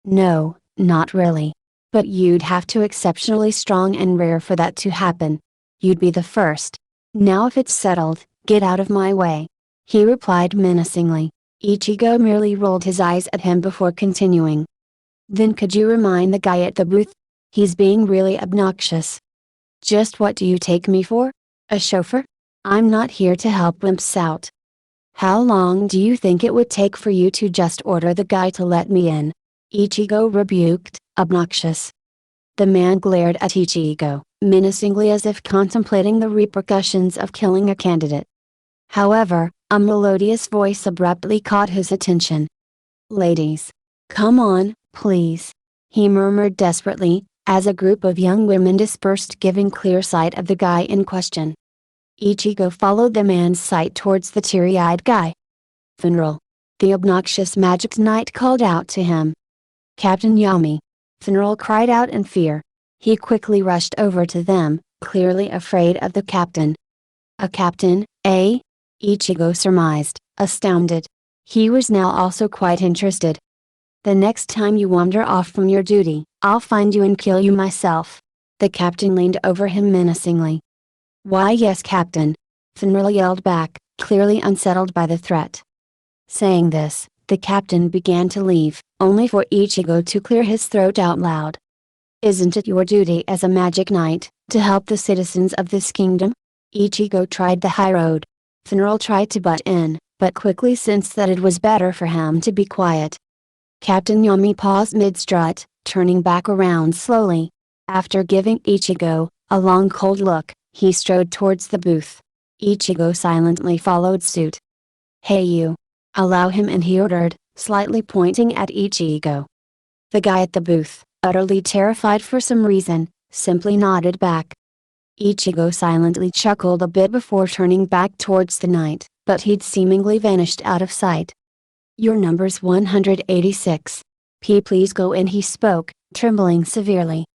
"No, not really. But you'd have to exceptionally strong and rare for that to happen. You'd be the first. Now if it's settled, get out of my way," he replied menacingly. Ichigo merely rolled his eyes at him before continuing. "Then could you remind the guy at the booth? He's being really obnoxious." "Just what do you take me for? A chauffeur? I'm not here to help wimps out." "How long do you think it would take for you to just order the guy to let me in?" Ichigo rebuked, obnoxious. The man glared at Ichigo, menacingly as if contemplating the repercussions of killing a candidate. However, A melodious voice abruptly caught his attention. "Ladies! Come on, please!" he murmured desperately, as a group of young women dispersed, giving clear sight of the guy in question. Ichigo followed the man's sight towards the teary-eyed guy. "Funeral!" the obnoxious magic knight called out to him. "Captain Yami!" Funeral cried out in fear. He quickly rushed over to them, clearly afraid of the captain. "A captain, eh?" Ichigo surmised, astounded. He was now also quite interested. "The next time you wander off from your duty, I'll find you and kill you myself." The captain leaned over him menacingly. "Why yes, Captain!" Funeral yelled back, clearly unsettled by the threat. Saying this, the captain began to leave, only for Ichigo to clear his throat out loud. "Isn't it your duty as a magic knight, to help the citizens of this kingdom?" Ichigo tried the high road. Funeral tried to butt in, but quickly sensed that it was better for him to be quiet. Captain Yami paused mid-strut, turning back around slowly. After giving Ichigo a long cold look, he strode towards the booth. Ichigo silently followed suit. "Hey you! Allow him in," he ordered, slightly pointing at Ichigo. The guy at the booth, utterly terrified for some reason, simply nodded back. Ichigo silently chuckled a bit before turning back towards the knight, but he'd seemingly vanished out of sight. "Your number's 186. Please go in," he spoke, trembling severely.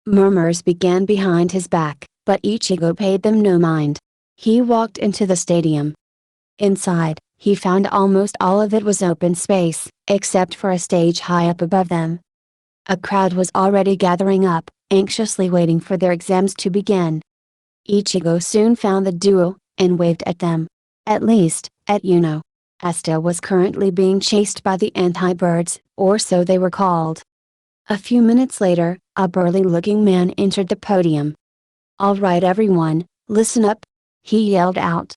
Murmurs began behind his back, but Ichigo paid them no mind. He walked into the stadium. Inside, he found almost all of it was open space, except for a stage high up above them. A crowd was already gathering up, anxiously waiting for their exams to begin. Ichigo soon found the duo, and waved at them. At least, at Yuno. Asta was currently being chased by the anti-birds, or so they were called. A few minutes later, a burly-looking man entered the podium. "All right everyone, listen up!" he yelled out.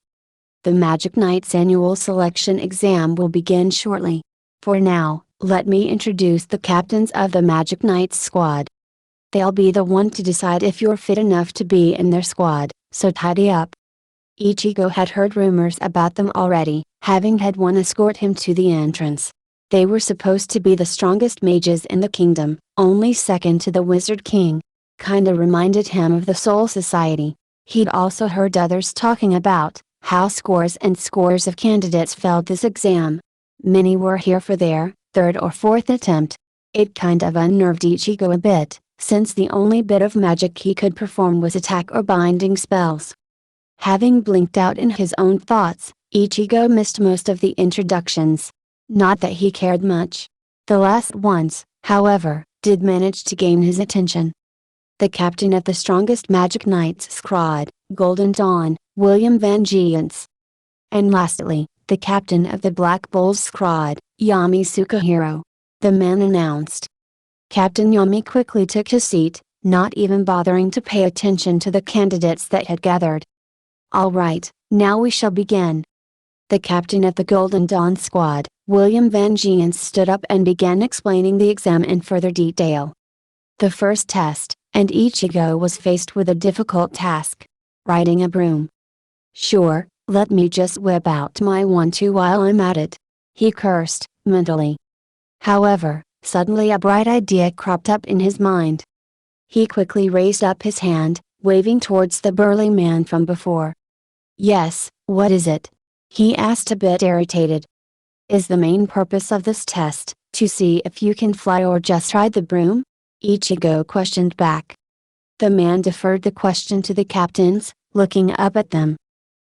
"The Magic Knight's annual selection exam will begin shortly. For now, let me introduce the captains of the Magic Knight's squad. They'll be the one to decide if you're fit enough to be in their squad, so tidy up." Ichigo had heard rumors about them already, having had one escort him to the entrance. They were supposed to be the strongest mages in the kingdom, only second to the Wizard King. Kinda reminded him of the Soul Society. He'd also heard others talking about how scores and scores of candidates failed this exam. Many were here for their third or fourth attempt. It kind of unnerved Ichigo a bit, since the only bit of magic he could perform was attack or binding spells. Having blinked out in his own thoughts, Ichigo missed most of the introductions. Not that he cared much. The last ones, however, did manage to gain his attention. The captain of the strongest Magic Knights squad, Golden Dawn, William Vengeance. And lastly, the captain of the Black Bulls squad, Yami Sukahiro. The man announced. Captain Yami quickly took his seat, not even bothering to pay attention to the candidates that had gathered. "All right, now we shall begin." The captain of the Golden Dawn squad, William Vengeance, stood up and began explaining the exam in further detail. The first test, and Ichigo was faced with a difficult task. Riding a broom. "Sure, let me just whip out my 1-2 while I'm at it," he cursed, mentally. However, suddenly a bright idea cropped up in his mind. He quickly raised up his hand, waving towards the burly man from before. "Yes, what is it?" he asked, a bit irritated. "Is the main purpose of this test to see if you can fly or just ride the broom?" Ichigo questioned back. The man deferred the question to the captains, looking up at them.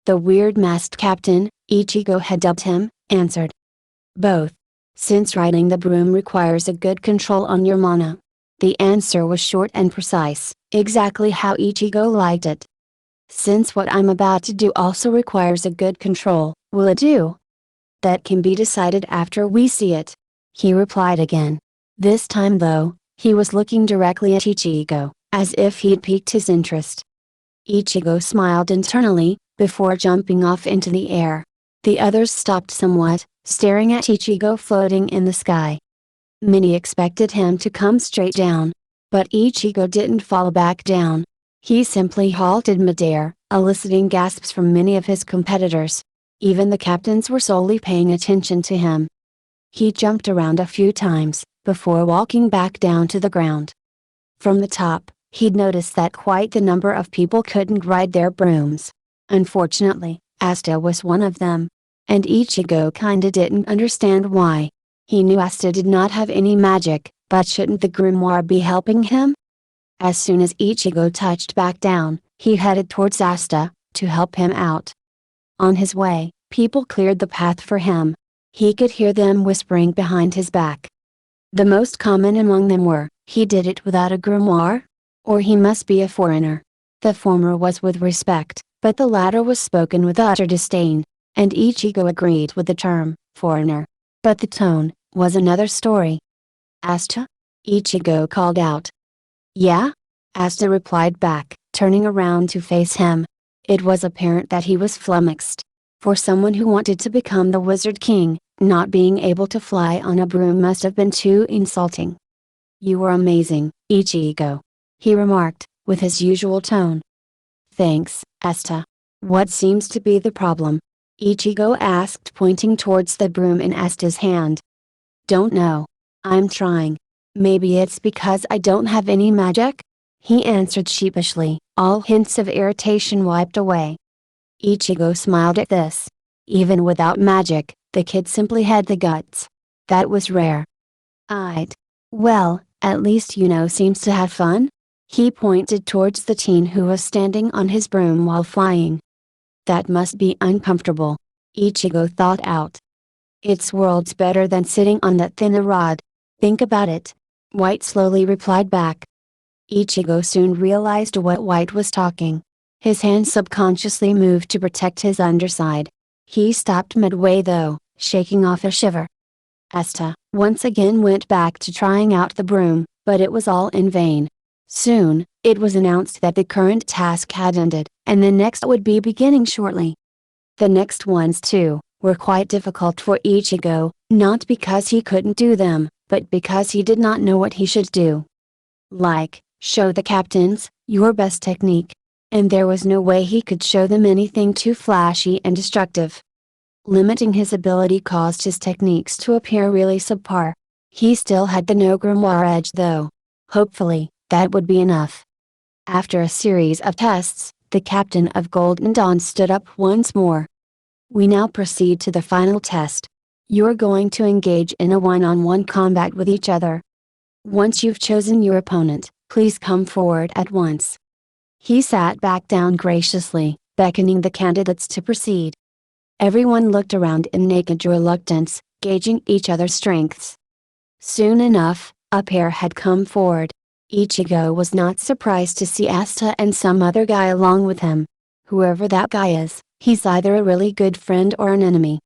The weird masked captain, Ichigo had dubbed him, answered. "Both. Since riding the broom requires a good control on your mana." The answer was short and precise, exactly how Ichigo liked it. "Since what I'm about to do also requires a good control, will it do?" "That can be decided after we see it," he replied again. This time though, he was looking directly at Ichigo, as if he'd piqued his interest. Ichigo smiled internally, before jumping off into the air. The others stopped somewhat, staring at Ichigo floating in the sky. Many expected him to come straight down. But Ichigo didn't fall back down. He simply halted midair, eliciting gasps from many of his competitors. Even the captains were solely paying attention to him. He jumped around a few times, before walking back down to the ground. From the top, he'd noticed that quite the number of people couldn't ride their brooms. Unfortunately, Asta was one of them. And Ichigo kinda didn't understand why. He knew Asta did not have any magic, but shouldn't the grimoire be helping him? As soon as Ichigo touched back down, he headed towards Asta, to help him out. On his way, people cleared the path for him. He could hear them whispering behind his back. The most common among them were, "He did it without a grimoire?" Or "He must be a foreigner." The former was with respect, but the latter was spoken with utter disdain. And Ichigo agreed with the term, foreigner. But the tone, was another story. "Asta?" Ichigo called out. "Yeah?" Asta replied back, turning around to face him. It was apparent that he was flummoxed. For someone who wanted to become the Wizard King, not being able to fly on a broom must have been too insulting. "You were amazing, Ichigo," he remarked, with his usual tone. "Thanks, Asta. What seems to be the problem?" Ichigo asked, pointing towards the broom in Asta's hand. "Don't know. I'm trying. Maybe it's because I don't have any magic?" he answered sheepishly, all hints of irritation wiped away. Ichigo smiled at this. Even without magic, the kid simply had the guts. That was rare. "I'd. Well, at least seems to have fun?" He pointed towards the teen who was standing on his broom while flying. "That must be uncomfortable," Ichigo thought out. "It's worlds better than sitting on that thin rod. Think about it," White slowly replied back. Ichigo soon realized what White was talking. His hand subconsciously moved to protect his underside. He stopped midway though, shaking off a shiver. Asta once again went back to trying out the broom, but it was all in vain. Soon, it was announced that the current task had ended, and the next would be beginning shortly. The next ones too, were quite difficult for Ichigo, not because he couldn't do them, but because he did not know what he should do. Like, show the captains, your best technique. And there was no way he could show them anything too flashy and destructive. Limiting his ability caused his techniques to appear really subpar. He still had the no grimoire edge though. Hopefully, that would be enough. After a series of tests, the captain of Golden Dawn stood up once more. "We now proceed to the final test. You're going to engage in a one-on-one combat with each other. Once you've chosen your opponent, please come forward at once." He sat back down graciously, beckoning the candidates to proceed. Everyone looked around in naked reluctance, gauging each other's strengths. Soon enough, a pair had come forward. Ichigo was not surprised to see Asta and some other guy along with him. Whoever that guy is, he's either a really good friend or an enemy.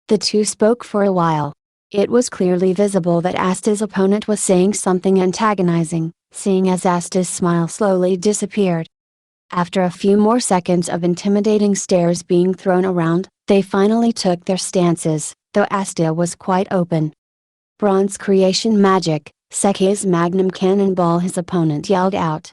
The two spoke for a while. It was clearly visible that Asta's opponent was saying something antagonizing, seeing as Asta's smile slowly disappeared. After a few more seconds of intimidating stares being thrown around, they finally took their stances, though Asta was quite open. "Bronze creation magic, Seki's magnum cannonball," his opponent yelled out.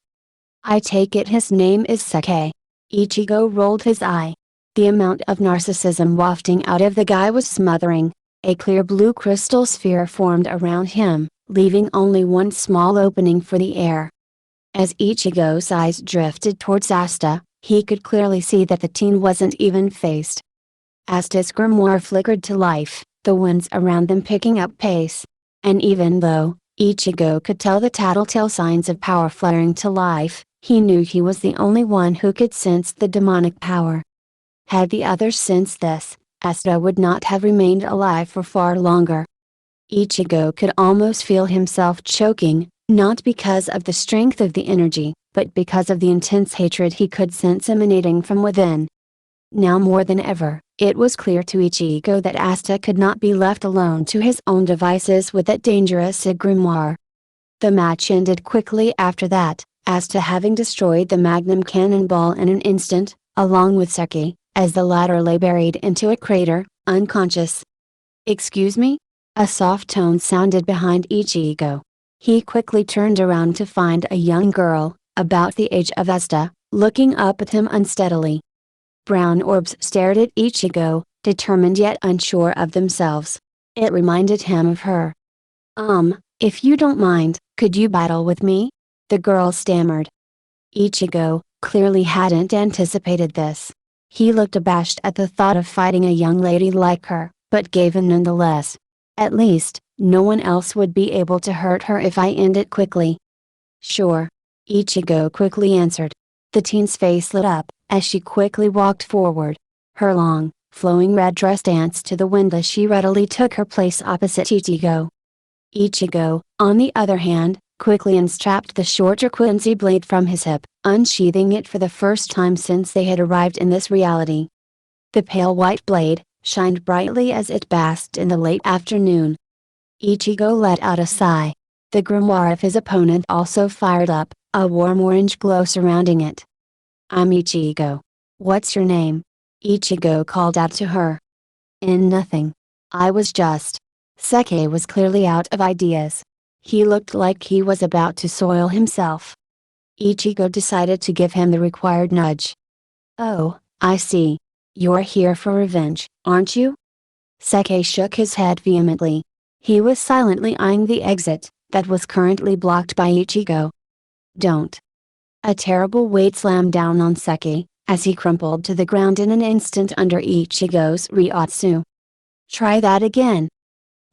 "I take it his name is Seki." Ichigo rolled his eye. The amount of narcissism wafting out of the guy was smothering. A clear blue crystal sphere formed around him, leaving only one small opening for the air. As Ichigo's eyes drifted towards Asta, he could clearly see that the teen wasn't even phased. Asta's grimoire flickered to life, the winds around them picking up pace. And even though Ichigo could tell the tattletale signs of power fluttering to life, he knew he was the only one who could sense the demonic power. Had the others sensed this, Asta would not have remained alive for far longer. Ichigo could almost feel himself choking, not because of the strength of the energy, but because of the intense hatred he could sense emanating from within. Now more than ever, it was clear to Ichigo that Asta could not be left alone to his own devices with that dangerous grimoire. The match ended quickly after that, Asta having destroyed the magnum cannonball in an instant, along with Seki, as the latter lay buried into a crater, unconscious. "Excuse me?" A soft tone sounded behind Ichigo. He quickly turned around to find a young girl, about the age of Asta, looking up at him unsteadily. Brown orbs stared at Ichigo, determined yet unsure of themselves. It reminded him of her. If you don't mind, could you battle with me? The girl stammered. Ichigo clearly hadn't anticipated this. He looked abashed at the thought of fighting a young lady like her, but gave in nonetheless. At least, no one else would be able to hurt her if I end it quickly. Sure. Ichigo quickly answered. The teen's face lit up, as she quickly walked forward. Her long, flowing red dress danced to the wind as she readily took her place opposite Ichigo. Ichigo, on the other hand, quickly unstrapped the short Quincy blade from his hip, unsheathing it for the first time since they had arrived in this reality. The pale white blade shined brightly as it basked in the late afternoon. Ichigo let out a sigh. The grimoire of his opponent also fired up, a warm orange glow surrounding it. I'm Ichigo. What's your name? Ichigo called out to her. Nothing. I was just. Seki was clearly out of ideas. He looked like he was about to soil himself. Ichigo decided to give him the required nudge. Oh, I see. You're here for revenge, aren't you? Seki shook his head vehemently. He was silently eyeing the exit, that was currently blocked by Ichigo. Don't. A terrible weight slammed down on Seki, as he crumpled to the ground in an instant under Ichigo's Ryotsu. Try that again.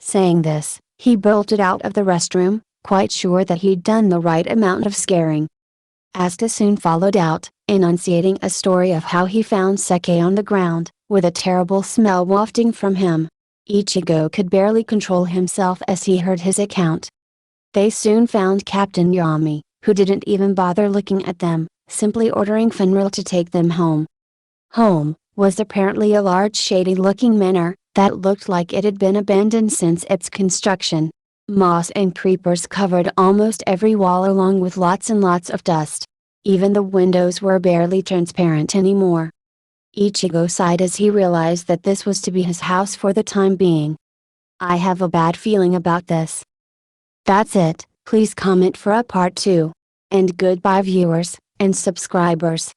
Saying this, he bolted out of the restroom, quite sure that he'd done the right amount of scaring. Asta soon followed out, enunciating a story of how he found Seki on the ground, with a terrible smell wafting from him. Ichigo could barely control himself as he heard his account. They soon found Captain Yami, who didn't even bother looking at them, simply ordering Fenrir to take them home. Home was apparently a large shady-looking manor, that looked like it had been abandoned since its construction. Moss and creepers covered almost every wall along with lots and lots of dust. Even the windows were barely transparent anymore. Ichigo sighed as he realized that this was to be his house for the time being. I have a bad feeling about this. That's it, please comment for a part 2. And goodbye viewers, and subscribers.